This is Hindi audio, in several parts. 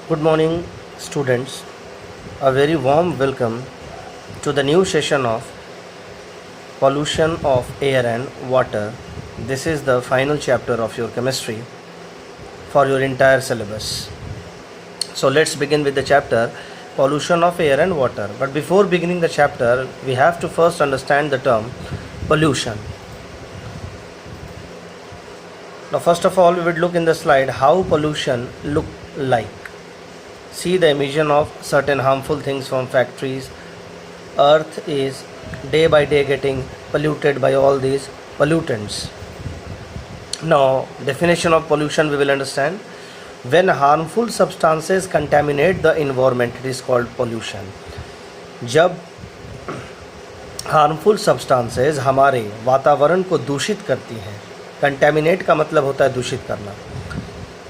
Good morning, students. A very warm welcome to the new session of pollution of air and water. This is the final chapter of your chemistry for your entire syllabus. So let's begin with the chapter pollution of air and water. But before beginning the chapter, we have to first understand the term pollution. Now, first of all, we would look in the slide how pollution look like. See the emission of certain harmful things from factories. Earth is day by day getting polluted by all these pollutants. Now, definition of pollution we will understand. When harmful substances contaminate the environment, it is called pollution. जब harmful substances हमारे वातावरण को दूषित करती हैं, कंटेमिनेट का मतलब होता है दूषित करना,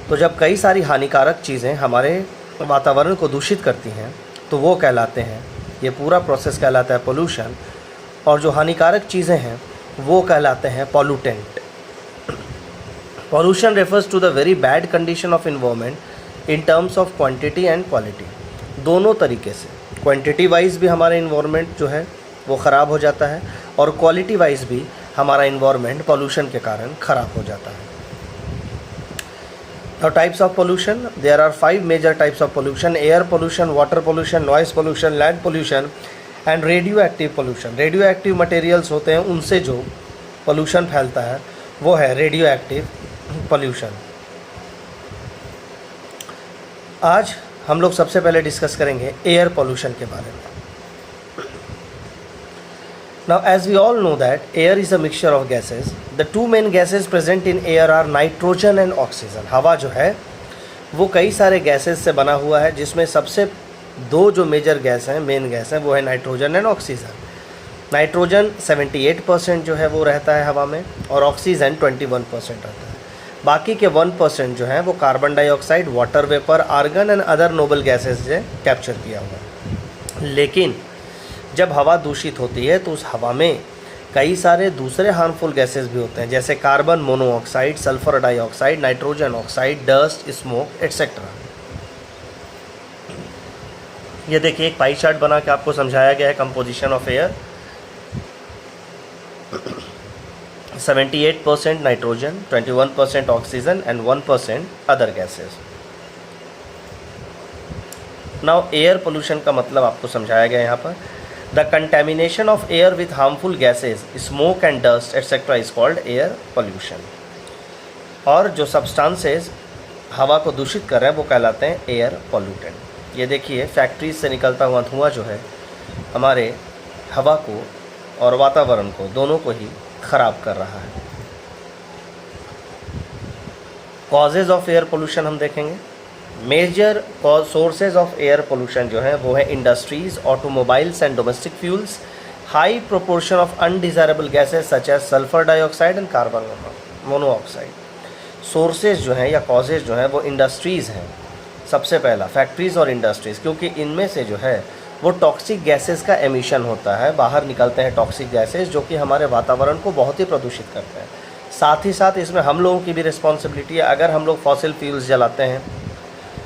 तो जब कई सारी हानिकारक चीज़ें हमारे वातावरण को दूषित करती हैं तो वो कहलाते हैं, ये पूरा प्रोसेस कहलाता है पोल्यूशन, और जो हानिकारक चीज़ें हैं वो कहलाते हैं pollutant. Pollution refers to the very bad condition of environment in terms of quantity and quality. दोनों तरीके से, क्वांटिटी वाइज भी हमारा इन्वायरमेंट जो है वो ख़राब हो जाता है और क्वालिटी वाइज भी हमारा इन्वायरमेंट पॉल्यूशन के कारण ख़राब हो जाता है. Now types of pollution, there are 5 major types of pollution: air pollution, water pollution, noise pollution, land pollution and radioactive pollution. Radioactive materials होते हैं, उनसे जो pollution फैलता है वो है radioactive pollution. आज हम लोग सबसे पहले डिस्कस करेंगे एयर पोल्यूशन के बारे में. Now, as we all know that air is a mixture of gases. The two main gases present in air are nitrogen and oxygen. हवा जो है वो कई सारे गैसेस से बना हुआ है, जिसमें सबसे दो जो मेजर गैस हैं, मेन गैस हैं, वो है नाइट्रोजन एंड ऑक्सीजन. नाइट्रोजन 78% जो है वो रहता है हवा में और ऑक्सीजन 21% रहता है. बाकी के 1% जो है वो carbon dioxide, water vapour, argon and other noble gases से कैप्चर किया हुआ है. लेकिन जब हवा दूषित होती है तो उस हवा में कई सारे दूसरे हार्मफुल गैसेस भी होते हैं, जैसे carbon monoxide, sulphur dioxide, nitrogen oxide, dust, smoke etcetera. ये देखिए एक पाई चार्ट बना के आपको समझाया गया है composition of air. 78% nitrogen, 21% oxygen and 1% other gases. Now air pollution का मतलब आपको समझाया गया है यहाँ पर. The contamination of air with harmful gases, smoke and dust etc. is called air pollution. और जो substances हवा को दूषित कर रहे हैं वो कहलाते हैं एयर पोल्यूटेंट. ये देखिए फैक्ट्रीज से निकलता हुआ धुआं जो है हमारे हवा को और वातावरण को दोनों को ही ख़राब कर रहा है. कॉजेज़ ऑफ एयर पोल्यूशन हम देखेंगे. Major sources of air pollution जो है वो है industries, automobiles and domestic fuels, high proportion of undesirable gases such as sulphur dioxide and carbon monoxide. Sources जो हैं या कॉजेज जो हैं वो इंडस्ट्रीज़ हैं. सबसे पहला फैक्ट्रीज़ और इंडस्ट्रीज़, क्योंकि इनमें से जो है वो टॉक्सिक गैसेस का एमिशन होता है, बाहर निकलते हैं टॉक्सिक गैसेस जो कि हमारे वातावरण को बहुत ही प्रदूषित करते हैं. साथ ही साथ इसमें हम लोगों की भी रिस्पॉन्सिबिलिटी है. अगर हम लोग फॉसिल फ्यूल्स जलाते हैं,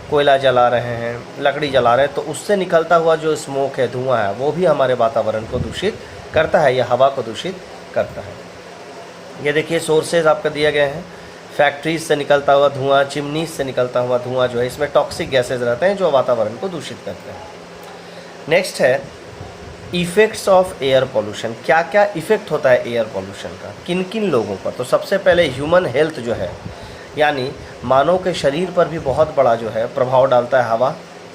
कोयला जला रहे हैं, लकड़ी जला रहे हैं, तो उससे निकलता हुआ जो स्मोक है, धुआं है, वो भी हमारे वातावरण को दूषित करता है या हवा को दूषित करता है. ये देखिए सोर्सेज आपका दिए गए हैं. फैक्ट्रीज से निकलता हुआ धुआं, चिमनीज से निकलता हुआ धुआं जो है इसमें टॉक्सिक गैसेज रहते हैं जो वातावरण को दूषित करते हैं. नेक्स्ट है इफ़ेक्ट्स ऑफ एयर पोल्यूशन. क्या क्या इफ़ेक्ट होता है एयर पोल्यूशन का, किन किन लोगों पर. तो सबसे पहले ह्यूमन हेल्थ जो है, यानी मानव के शरीर पर भी बहुत बड़ा जो है प्रभाव डालता है हवा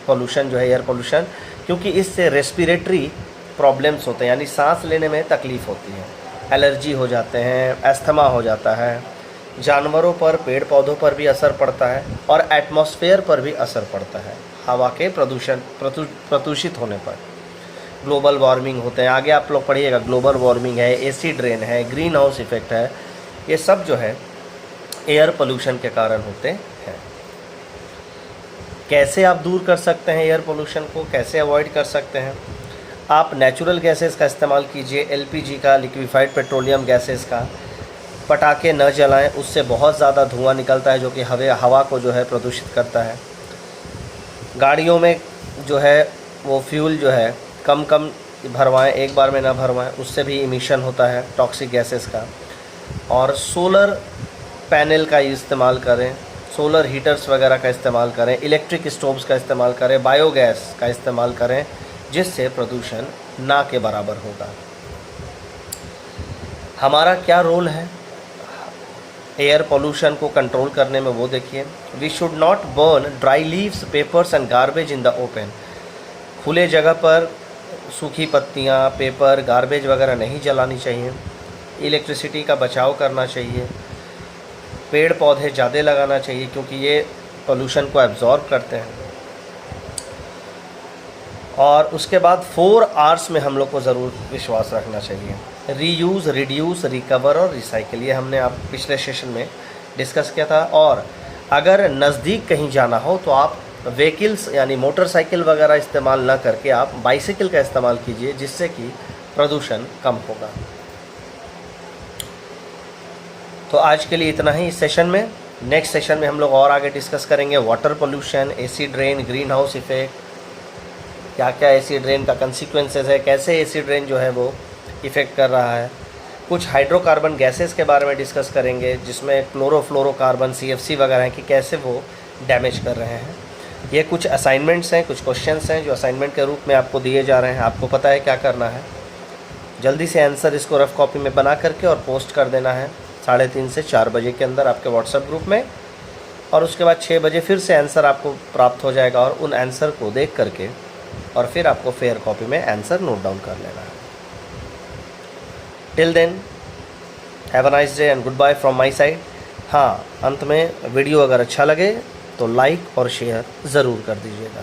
पोल्यूशन जो है, एयर पोल्यूशन, क्योंकि इससे रेस्पिरेटरी प्रॉब्लम्स होते हैं, यानी सांस लेने में तकलीफ़ होती है, एलर्जी हो जाते हैं, एस्थमा हो जाता है. जानवरों पर, पेड़ पौधों पर भी असर पड़ता है और एटमॉस्फेयर पर भी असर पड़ता है हवा के प्रदूषित होने पर. ग्लोबल वार्मिंग होते हैं, आगे आप लोग पढ़िएगा, ग्लोबल वार्मिंग है, एसिड रेन है, ग्रीन हाउस इफेक्ट है, ये सब जो है एयर पोल्यूशन के कारण होते हैं. कैसे आप दूर कर सकते हैं एयर पोल्यूशन को, कैसे अवॉइड कर सकते हैं. आप नेचुरल गैसेस का इस्तेमाल कीजिए, एलपीजी का, लिक्विफाइड पेट्रोलियम गैसेस का. पटाखे न जलाएं, उससे बहुत ज़्यादा धुआं निकलता है जो कि हवा को जो है प्रदूषित करता है. गाड़ियों में जो है वो फ्यूल जो है कम कम भरवाएं, एक बार में ना भरवाएं, उससे भी इमिशन होता है टॉक्सिक गैसेस का। और सोलर पैनल का इस्तेमाल करें, सोलर हीटर्स वगैरह का इस्तेमाल करें, इलेक्ट्रिक स्टोव्स का इस्तेमाल करें, बायोगैस का इस्तेमाल करें, जिससे प्रदूषण ना के बराबर होगा। हमारा क्या रोल है एयर पोल्यूशन को कंट्रोल करने में, वो देखिए। We should not burn dry leaves, papers and garbage in the open. खुले जगह पर सूखी पत्तियाँ, पेपर, गार्बेज वगैरह नहीं जलानी चाहिए। इलेक्ट्रिसिटी का बचाव करना चाहिए। पेड़ पौधे ज़्यादा लगाना चाहिए क्योंकि ये पोल्यूशन को एब्जॉर्ब करते हैं। और उसके बाद 4 Rs में हम लोग को ज़रूर विश्वास रखना चाहिए। रीयूज़, रिड्यूस, रिकवर और रिसाइकिल। ये हमने आप पिछले सेशन में डिस्कस किया था। और अगर नज़दीक कहीं जाना हो तो आप व्हीकल्स यानी मोटरसाइकिल वगैरह इस्तेमाल ना करके आप बाइसिकल का इस्तेमाल कीजिए, जिससे कि प्रदूषण कम होगा। तो आज के लिए इतना ही इस सेशन में। नेक्स्ट सेशन में हम लोग और आगे डिस्कस करेंगे water pollution, acid rain, green house effect, क्या क्या एसिड रेन का कंसिक्वेंसेस है, कैसे एसिड रेन जो है वो इफ़ेक्ट कर रहा है। कुछ हाइड्रोकार्बन गैसेस के बारे में डिस्कस करेंगे, जिसमें क्लोरोफ्लोरोकार्बन, CFC वगैरह हैं कि कैसे वो डैमेज कर रहे हैं। ये कुछ असाइनमेंट्स हैं, कुछ क्वेश्चंस हैं जो असाइनमेंट के रूप में आपको दिए जा रहे हैं। आपको पता है क्या करना है, जल्दी से आंसर इसको रफ कॉपी में बना करके और पोस्ट कर देना है 3:30 से 4 बजे के अंदर आपके व्हाट्सएप ग्रुप में। और उसके बाद 6 बजे फिर से आंसर आपको प्राप्त हो जाएगा, और उन आंसर को देख करके और फिर आपको फेयर कॉपी में आंसर नोट डाउन कर लेना है। Till then have a nice day and goodbye from my side. हाँ, अंत में वीडियो अगर अच्छा लगे तो लाइक और शेयर ज़रूर कर दीजिएगा।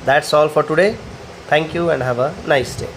That's all for today. Thank you and have a nice day.